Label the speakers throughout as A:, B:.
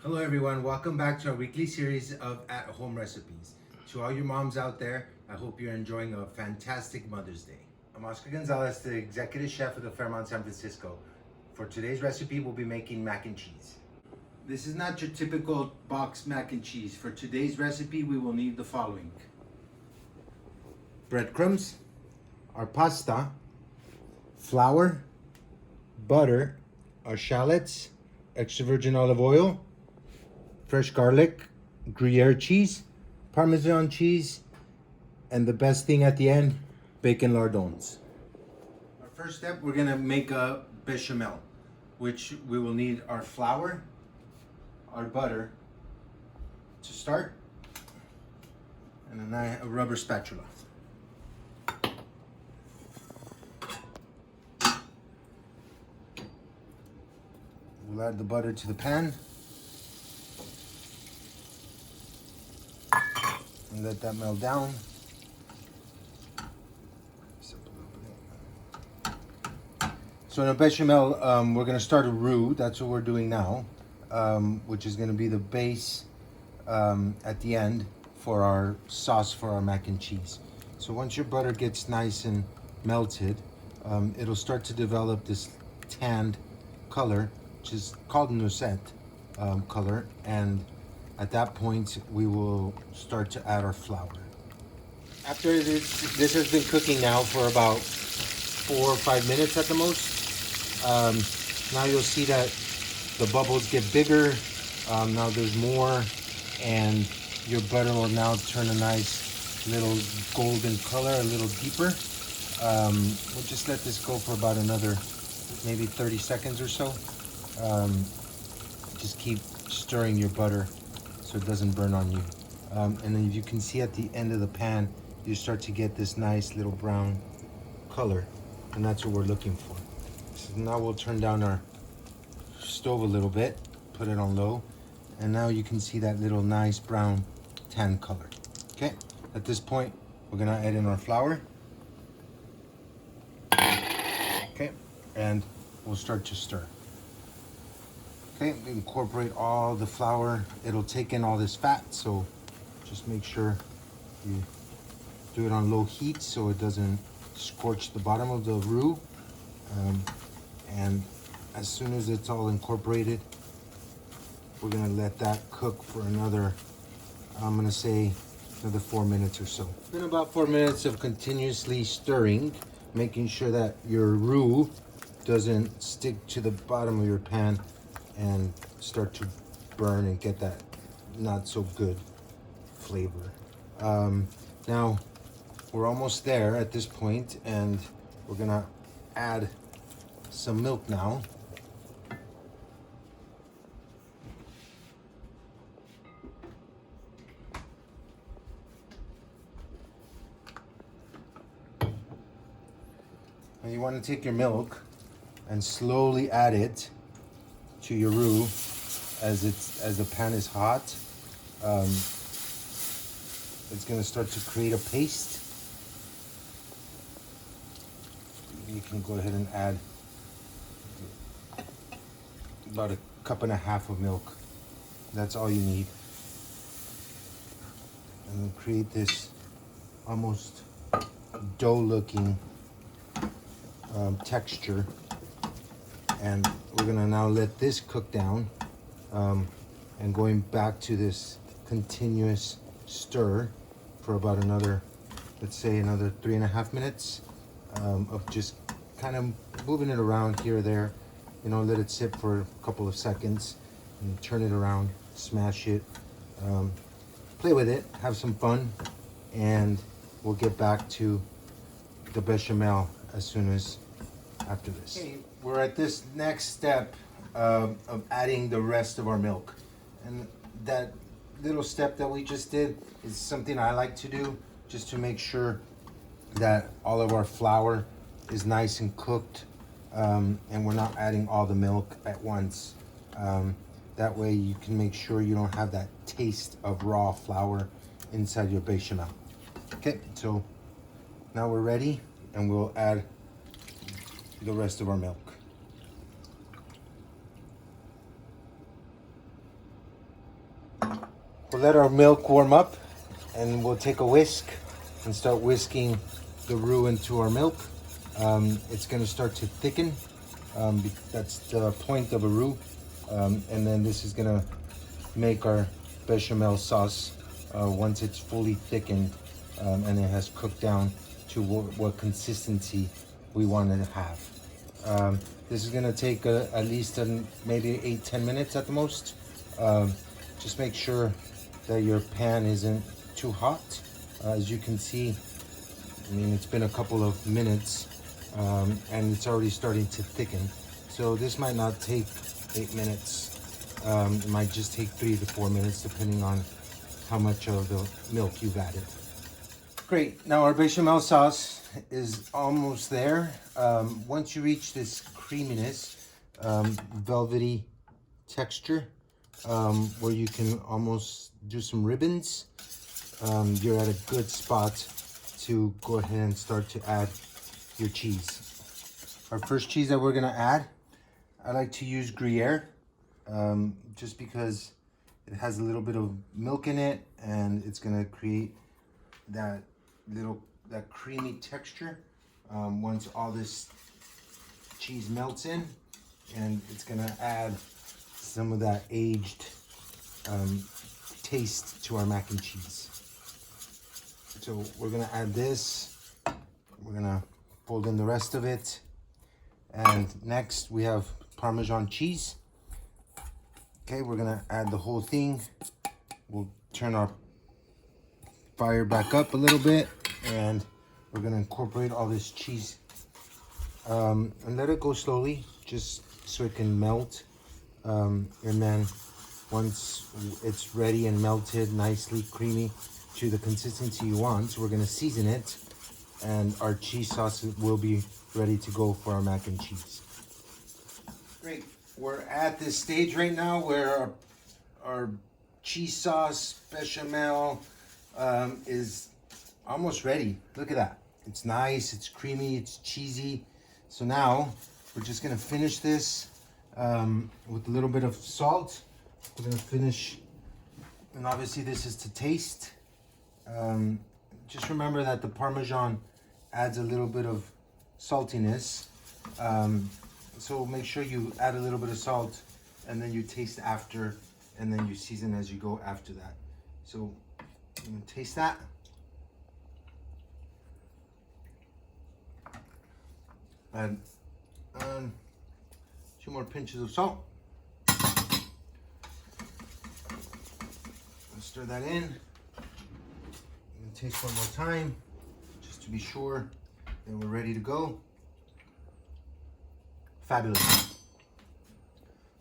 A: Hello everyone, welcome back to our weekly series of at-home recipes. To all your moms out there, I hope you're enjoying a fantastic Mother's Day. I'm Oscar Gonzalez, the executive chef of the Fairmont San Francisco. For today's recipe, we'll be making mac and cheese. This is not your typical boxed mac and cheese. For today's recipe, we will need the following: breadcrumbs, our pasta, flour, butter, our shallots, extra virgin olive oil, fresh garlic, Gruyere cheese, Parmesan cheese, and the best thing at the end, bacon lardons. Our first step, we're gonna make a bechamel, which we will need our flour, our butter to start, and then a rubber spatula. We'll add the butter to the pan and let that melt down. So in a bechamel, we're going to start a roux. That's what we're doing now, which is going to be the base at the end for our sauce for our mac and cheese. So once your butter gets nice and melted, it'll start to develop this tanned color, which is called noisette color, and at that point we will start to add our flour. After this has been cooking now for about 4 or 5 minutes at the most. Now you'll see that the bubbles get bigger. Now there's more, and your butter will now turn a nice little golden color, a little deeper. We'll just let this go for about another maybe 30 seconds or so. Just keep stirring your butter so it doesn't burn on you. And then you can see at the end of the pan, you start to get this nice little brown color, and that's what we're looking for. So now we'll turn down our stove a little bit, put it on low, and now you can see that little nice brown tan color. Okay, at this point, we're gonna add in our flour. Okay, and we'll start to stir. Okay, incorporate all the flour. It'll take in all this fat, so just make sure you do it on low heat so it doesn't scorch the bottom of the roux. And as soon as it's all incorporated, we're gonna let that cook for another, I'm gonna say another 4 minutes or so. It's been about 4 minutes of continuously stirring, making sure that your roux doesn't stick to the bottom of your pan and start to burn and get that not so good flavor. Now we're almost there at this point, and we're gonna add some milk now. And you want to take your milk and slowly add it to your roux as the pan is hot. It's going to start to create a paste. You can go ahead and add about 1.5 cups of milk. That's all you need. And then create this almost dough-looking texture. And we're gonna now let this cook down, and going back to this continuous stir for about another, let's say another 3.5 minutes of just kind of moving it around here or there. You know, let it sit for a couple of seconds and turn it around, smash it, play with it, have some fun, and we'll get back to the bechamel as soon as after this. Okay, we're at this next step of adding the rest of our milk. And that little step that we just did is something I like to do just to make sure that all of our flour is nice and cooked, and we're not adding all the milk at once. That way you can make sure you don't have that taste of raw flour inside your bechamel. Okay, so now we're ready, and we'll add the rest of our milk. We'll let our milk warm up and we'll take a whisk and start whisking the roux into our milk. It's going to start to thicken. That's the point of a roux. And then this is going to make our bechamel sauce once it's fully thickened and it has cooked down to what consistency we want it to have. This is going to take at least maybe 8-10 minutes at the most. Just make sure that your pan isn't too hot. As you can see, I mean, it's been a couple of minutes and it's already starting to thicken. So this might not take 8 minutes. It might just take 3 to 4 minutes depending on how much of the milk you've added. Great, now our bechamel sauce is almost there. Once you reach this creaminess, velvety texture, where you can almost do some ribbons, you're at a good spot to go ahead and start to add your cheese. Our first cheese that we're gonna add, I like to use Gruyere, just because it has a little bit of milk in it and it's gonna create that creamy texture once all this cheese melts in, and it's gonna add some of that aged taste to our mac and cheese. So we're gonna add this. We're gonna fold in the rest of it. And next we have Parmesan cheese. Okay, we're gonna add the whole thing. We'll turn our fire back up a little bit and we're gonna incorporate all this cheese and let it go slowly just so it can melt. And then once it's ready and melted, nicely creamy to the consistency you want, we're gonna season it and our cheese sauce will be ready to go for our mac and cheese. Great, we're at this stage right now where our cheese sauce, bechamel, is almost ready. Look at that. It's nice, it's creamy, it's cheesy. So now we're just gonna finish this with a little bit of salt. We're gonna finish, and obviously this is to taste. Just remember that the Parmesan adds a little bit of saltiness. So make sure you add a little bit of salt and then you taste after, and then you season as you go after that. So I'm gonna taste that. And 2 more pinches of salt. Stir that in. I'm gonna taste one more time, just to be sure that we're ready to go. Fabulous.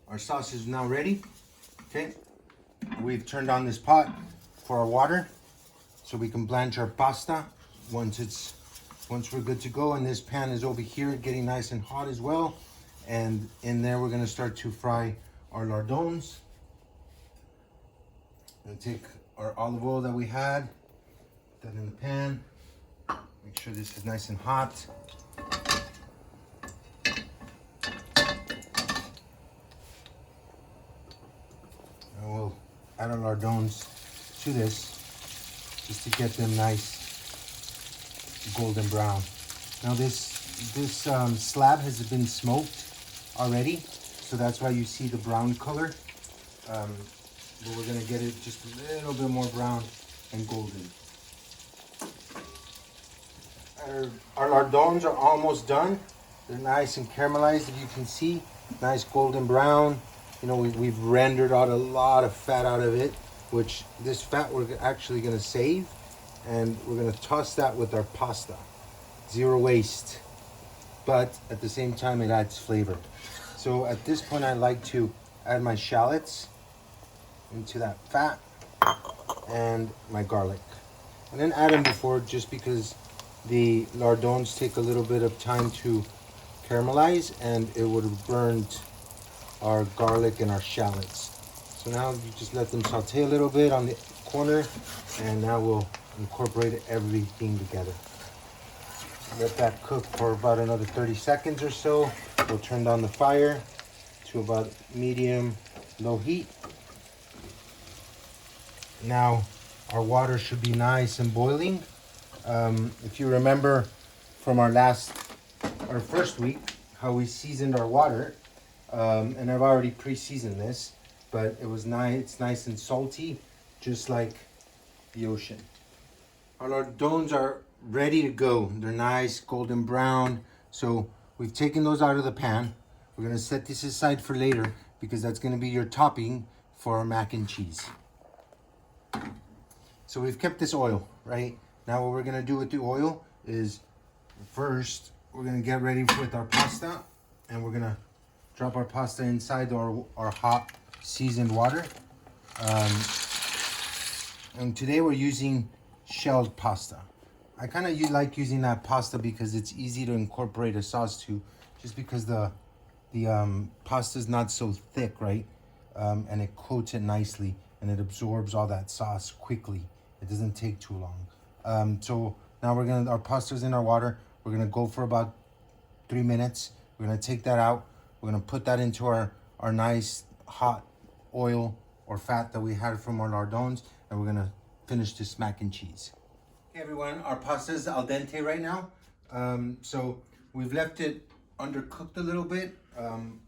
A: Our sauce is now ready. Okay, we've turned on this pot for our water so we can blanch our pasta once we're good to go. And this pan is over here getting nice and hot as well. And in there we're gonna start to fry our lardons. I'm gonna take our olive oil that we had, put that in the pan. Make sure this is nice and hot. And we'll add our lardons to this just to get them nice golden brown. Now this slab has been smoked already, so that's why you see the brown color. But we're gonna get it just a little bit more brown and golden. Our lardons are almost done. They're nice and caramelized, if you can see, nice golden brown. You know, we've rendered out a lot of fat out of it, which this fat we're actually gonna save, and we're gonna toss that with our pasta. Zero waste, but at the same time it adds flavor. So at this point I like to add my shallots into that fat and my garlic, and then add them before, just because the lardons take a little bit of time to caramelize and it would have burned our garlic and our shallots. So now you just let them saute a little bit on the corner, and now we'll incorporate everything together. Let that cook for about another 30 seconds or so. We'll turn down the fire to about medium low heat. Now our water should be nice and boiling. If you remember from our first week, how we seasoned our water, and I've already pre-seasoned this, but it was nice. It's nice and salty, just like the ocean. Our lardons are ready to go. They're nice, golden brown. So we've taken those out of the pan. We're gonna set this aside for later because that's gonna be your topping for our mac and cheese. So we've kept this oil, right? Now what we're gonna do with the oil is first, we're gonna get ready with our pasta, and we're gonna drop our pasta inside our hot seasoned water. And today we're using shelled pasta. I kind of like using that pasta because it's easy to incorporate a sauce to, just because the pasta is not so thick, right? And it coats it nicely and it absorbs all that sauce quickly. It doesn't take too long. So now our pasta's in our water. We're gonna go for about 3 minutes. We're gonna take that out. We're gonna put that into our nice hot oil or fat that we had from our lardons, and we're gonna finish this mac and cheese. Okay, everyone, our pasta is al dente right now. So we've left it undercooked a little bit.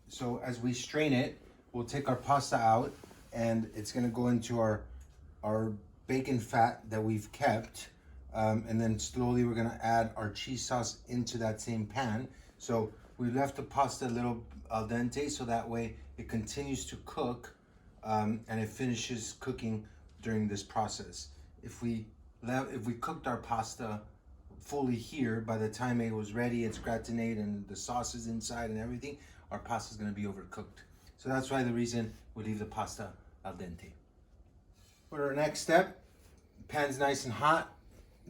A: So as we strain it, we'll take our pasta out, and it's gonna go into our bacon fat that we've kept. And then slowly we're gonna add our cheese sauce into that same pan. So we left the pasta a little al dente so that way it continues to cook, and it finishes cooking during this process. If we cooked our pasta fully here, by the time it was ready, it's gratinated and the sauce is inside and everything, our pasta is gonna be overcooked. So that's why the reason we leave the pasta al dente. For our next step, pan's nice and hot,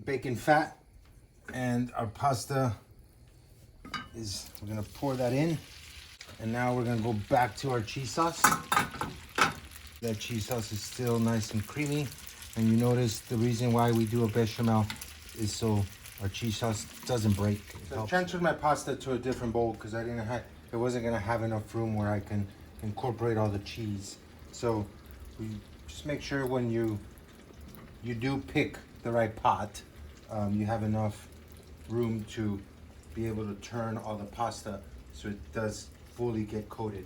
A: bacon fat, and our pasta we're gonna pour that in, and now we're gonna go back to our cheese sauce. That cheese sauce is still nice and creamy, and you notice the reason why we do a bechamel is so our cheese sauce doesn't break. So I transferred my pasta to a different bowl because it wasn't gonna have enough room where I can incorporate all the cheese. So we just make sure when you do pick the right pot, you have enough room to be able to turn all the pasta so it does fully get coated.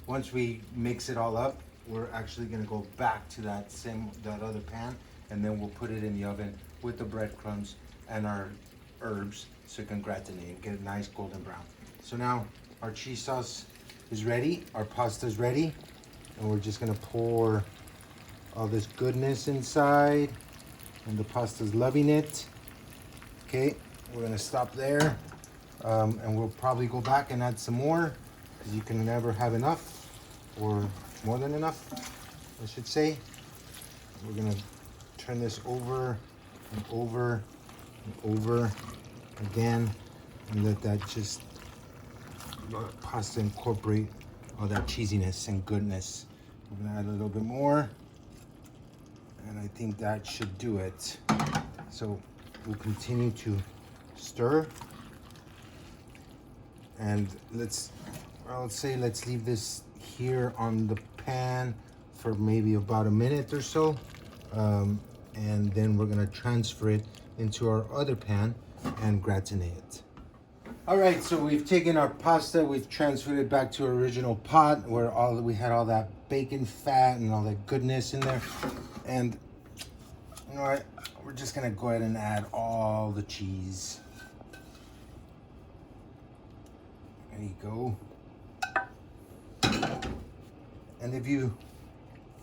A: Once we mix it all up, we're actually gonna go back to that other pan, and then we'll put it in the oven with the breadcrumbs and our herbs so it can gratinate and get a nice golden brown. So now our cheese sauce is ready, our pasta is ready, and we're just gonna pour all this goodness inside, and the pasta's loving it. Okay, we're gonna stop there, and we'll probably go back and add some more because you can never have enough, or more than enough, I should say. We're gonna turn this over and over and over again and let that pasta incorporate all that cheesiness and goodness. We're gonna add a little bit more, and I think that should do it. So we'll continue to stir, and let's leave this here on the pan for maybe about a minute or so, and then we're gonna transfer it into our other pan and gratinate it. All right, so we've taken our pasta, we've transferred it back to our original pot where we had all that bacon fat and all that goodness in there. And you know what? We're just gonna go ahead and add all the cheese. There you go. And if you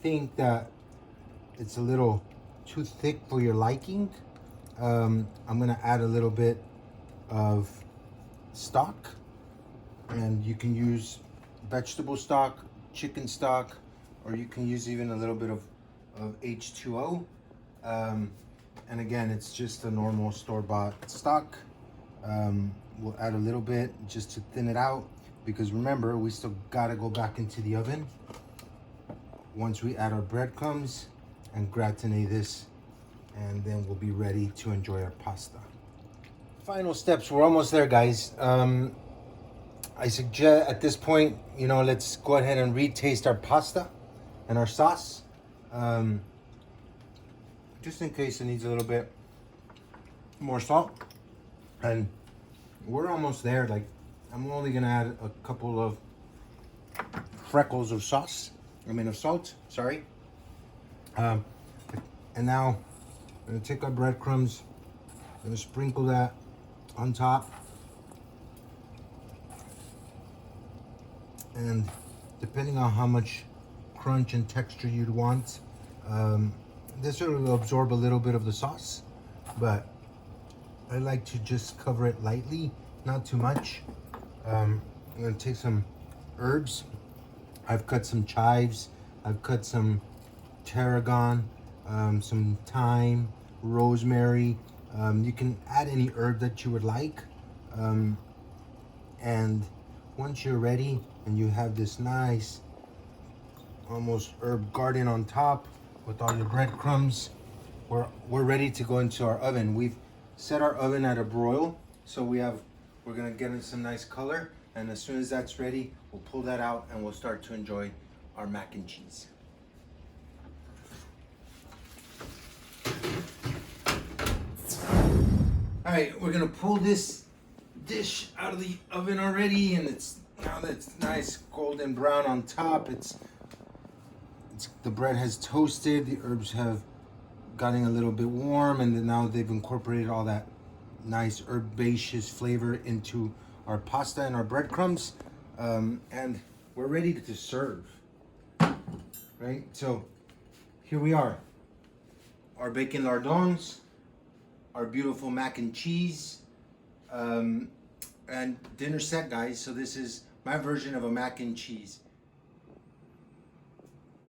A: think that it's a little too thick for your liking, I'm gonna add a little bit of stock, and you can use vegetable stock, chicken stock, or you can use even a little bit of H2O. And again, it's just a normal store-bought stock. We'll add a little bit just to thin it out, because remember, we still gotta go back into the oven once we add our breadcrumbs and gratinate this, and then we'll be ready to enjoy our pasta. Final steps, we're almost there, guys. I suggest at this point, let's go ahead and retaste our pasta and our sauce. just in case it needs a little bit more salt. And we're almost there. Like, I'm only gonna add a couple of freckles of sauce. Of salt, sorry. And now I'm gonna take our breadcrumbs, I'm gonna sprinkle that on top. And depending on how much crunch and texture you'd want, this will absorb a little bit of the sauce, but I like to just cover it lightly, not too much. I'm gonna take some herbs. I've cut some chives, I've cut some tarragon, some thyme, rosemary. You can add any herb that you would like. And once you're ready and you have this nice, almost herb garden on top with all your breadcrumbs, we're ready to go into our oven. We've set our oven at a broil, so we're gonna get in some nice color, and as soon as that's ready, we'll pull that out and we'll start to enjoy our mac and cheese. All right, we're gonna pull this dish out of the oven already, and now that it's nice golden brown on top, the bread has toasted, the herbs have gotten a little bit warm, and then now they've incorporated all that nice herbaceous flavor into our pasta and our breadcrumbs, and we're ready to serve. Right, so here we are, our bacon lardons, our beautiful mac and cheese, and dinner set, guys. So this is my version of a mac and cheese.